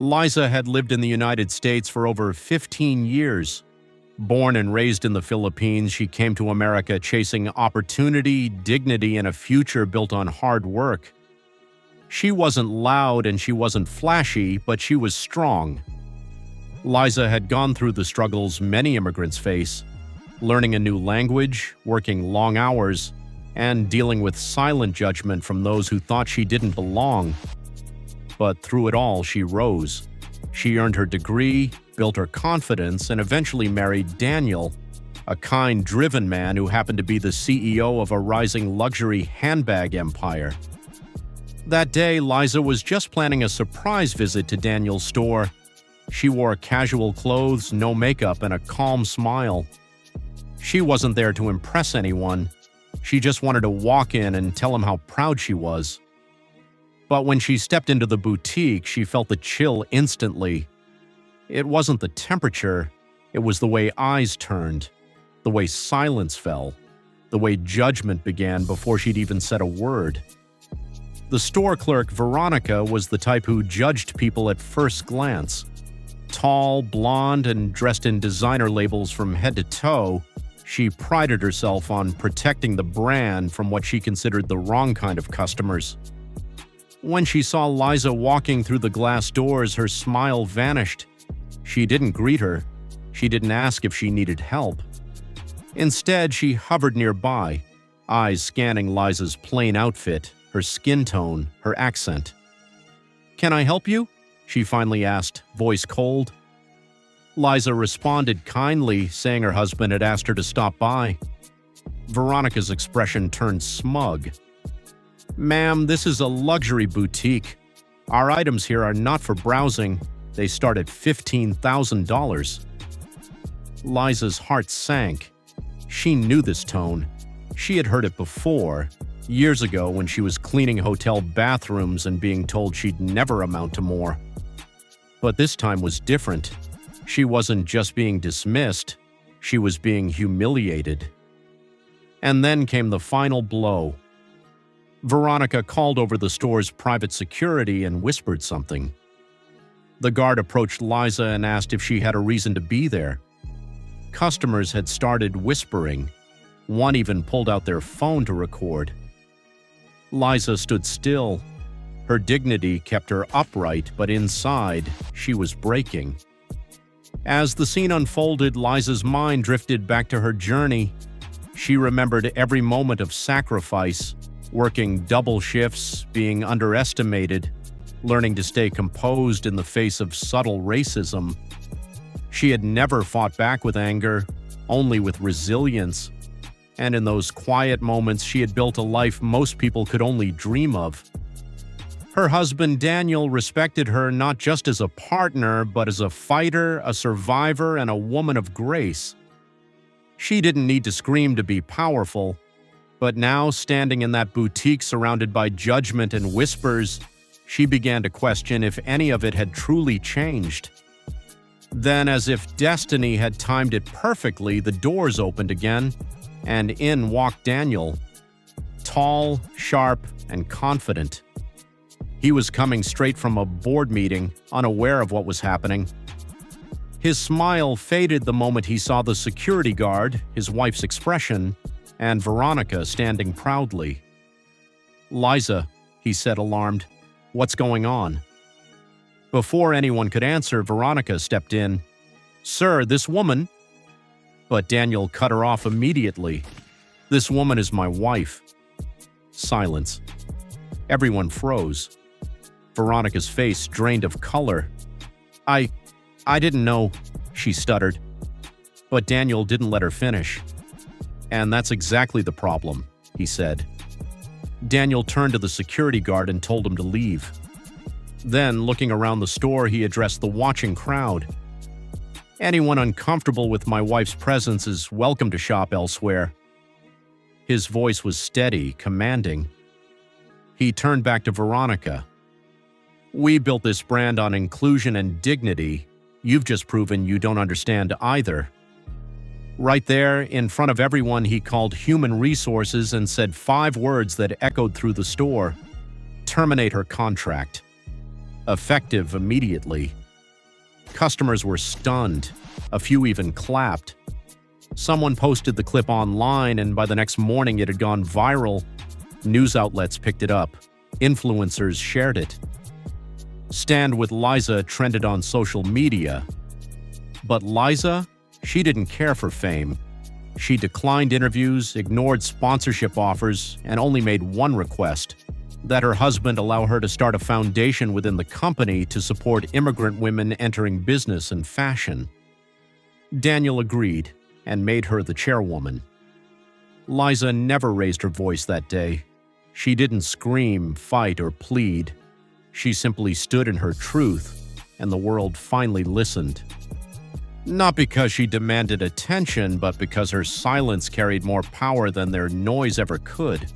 Liza had lived in the United States for over 15 years. Born and raised in the Philippines, she came to America chasing opportunity, dignity, and a future built on hard work. She wasn't loud and she wasn't flashy, but she was strong. Liza had gone through the struggles many immigrants face, learning a new language, working long hours, and dealing with silent judgment from those who thought she didn't belong. But through it all, she rose. She earned her degree, built her confidence, and eventually married Daniel, a kind, driven man who happened to be the CEO of a rising luxury handbag empire. That day, Liza was just planning a surprise visit to Daniel's store. She wore casual clothes, no makeup, and a calm smile. She wasn't there to impress anyone. She just wanted to walk in and tell him how proud she was. But when she stepped into the boutique, she felt the chill instantly. It wasn't the temperature, it was the way eyes turned, the way silence fell, the way judgment began before she'd even said a word. The store clerk, Veronica, was the type who judged people at first glance. Tall, blonde, and dressed in designer labels from head to toe, she prided herself on protecting the brand from what she considered the wrong kind of customers. When she saw Liza walking through the glass doors, her smile vanished. She didn't greet her. She didn't ask if she needed help. Instead, she hovered nearby, eyes scanning Liza's plain outfit, her skin tone, her accent. "Can I help you?" she finally asked, voice cold. Liza responded kindly, saying her husband had asked her to stop by. Veronica's expression turned smug. "Ma'am, this is a luxury boutique. Our items here are not for browsing. They start at $15,000. Liza's heart sank. She knew this tone. She had heard it before, years ago when she was cleaning hotel bathrooms and being told she'd never amount to more. But this time was different. She wasn't just being dismissed, she was being humiliated. And then came the final blow. Veronica called over the store's private security and whispered something. The guard approached Liza and asked if she had a reason to be there. Customers had started whispering. One even pulled out their phone to record. Liza stood still. Her dignity kept her upright, but inside, she was breaking. As the scene unfolded, Liza's mind drifted back to her journey. She remembered every moment of sacrifice, working double shifts, being underestimated, learning to stay composed in the face of subtle racism. She had never fought back with anger, only with resilience. And in those quiet moments, she had built a life most people could only dream of. Her husband, Daniel, respected her not just as a partner, but as a fighter, a survivor, and a woman of grace. She didn't need to scream to be powerful. But now, standing in that boutique surrounded by judgment and whispers, she began to question if any of it had truly changed. Then, as if destiny had timed it perfectly, the doors opened again, and in walked Daniel. Tall, sharp, and confident. He was coming straight from a board meeting, unaware of what was happening. His smile faded the moment he saw the security guard, his wife's expression, and Veronica standing proudly. "Liza," he said, alarmed, "what's going on?" Before anyone could answer, Veronica stepped in. "Sir, this woman—" But Daniel cut her off immediately. "This woman is my wife." Silence. Everyone froze. Veronica's face drained of color. I didn't know," she stuttered. But Daniel didn't let her finish. "And that's exactly the problem," he said. Daniel turned to the security guard and told him to leave. Then, looking around the store, he addressed the watching crowd. "Anyone uncomfortable with my wife's presence is welcome to shop elsewhere." His voice was steady, commanding. He turned back to Veronica. "We built this brand on inclusion and dignity. You've just proven you don't understand either." Right there, in front of everyone, he called human resources and said 5 words that echoed through the store. "Terminate her contract." effective immediately. Customers were stunned. A few even clapped. Someone posted the clip online, and by the next morning it had gone viral. News outlets picked it up. Influencers shared it. Stand with Liza trended on social media. But Liza, she didn't care for fame. She declined interviews, ignored sponsorship offers, and only made one request: that her husband allow her to start a foundation within the company to support immigrant women entering business and fashion. Daniel agreed and made her the chairwoman. Liza never raised her voice that day. She didn't scream, fight, or plead. She simply stood in her truth, and the world finally listened. Not because she demanded attention, but because her silence carried more power than their noise ever could.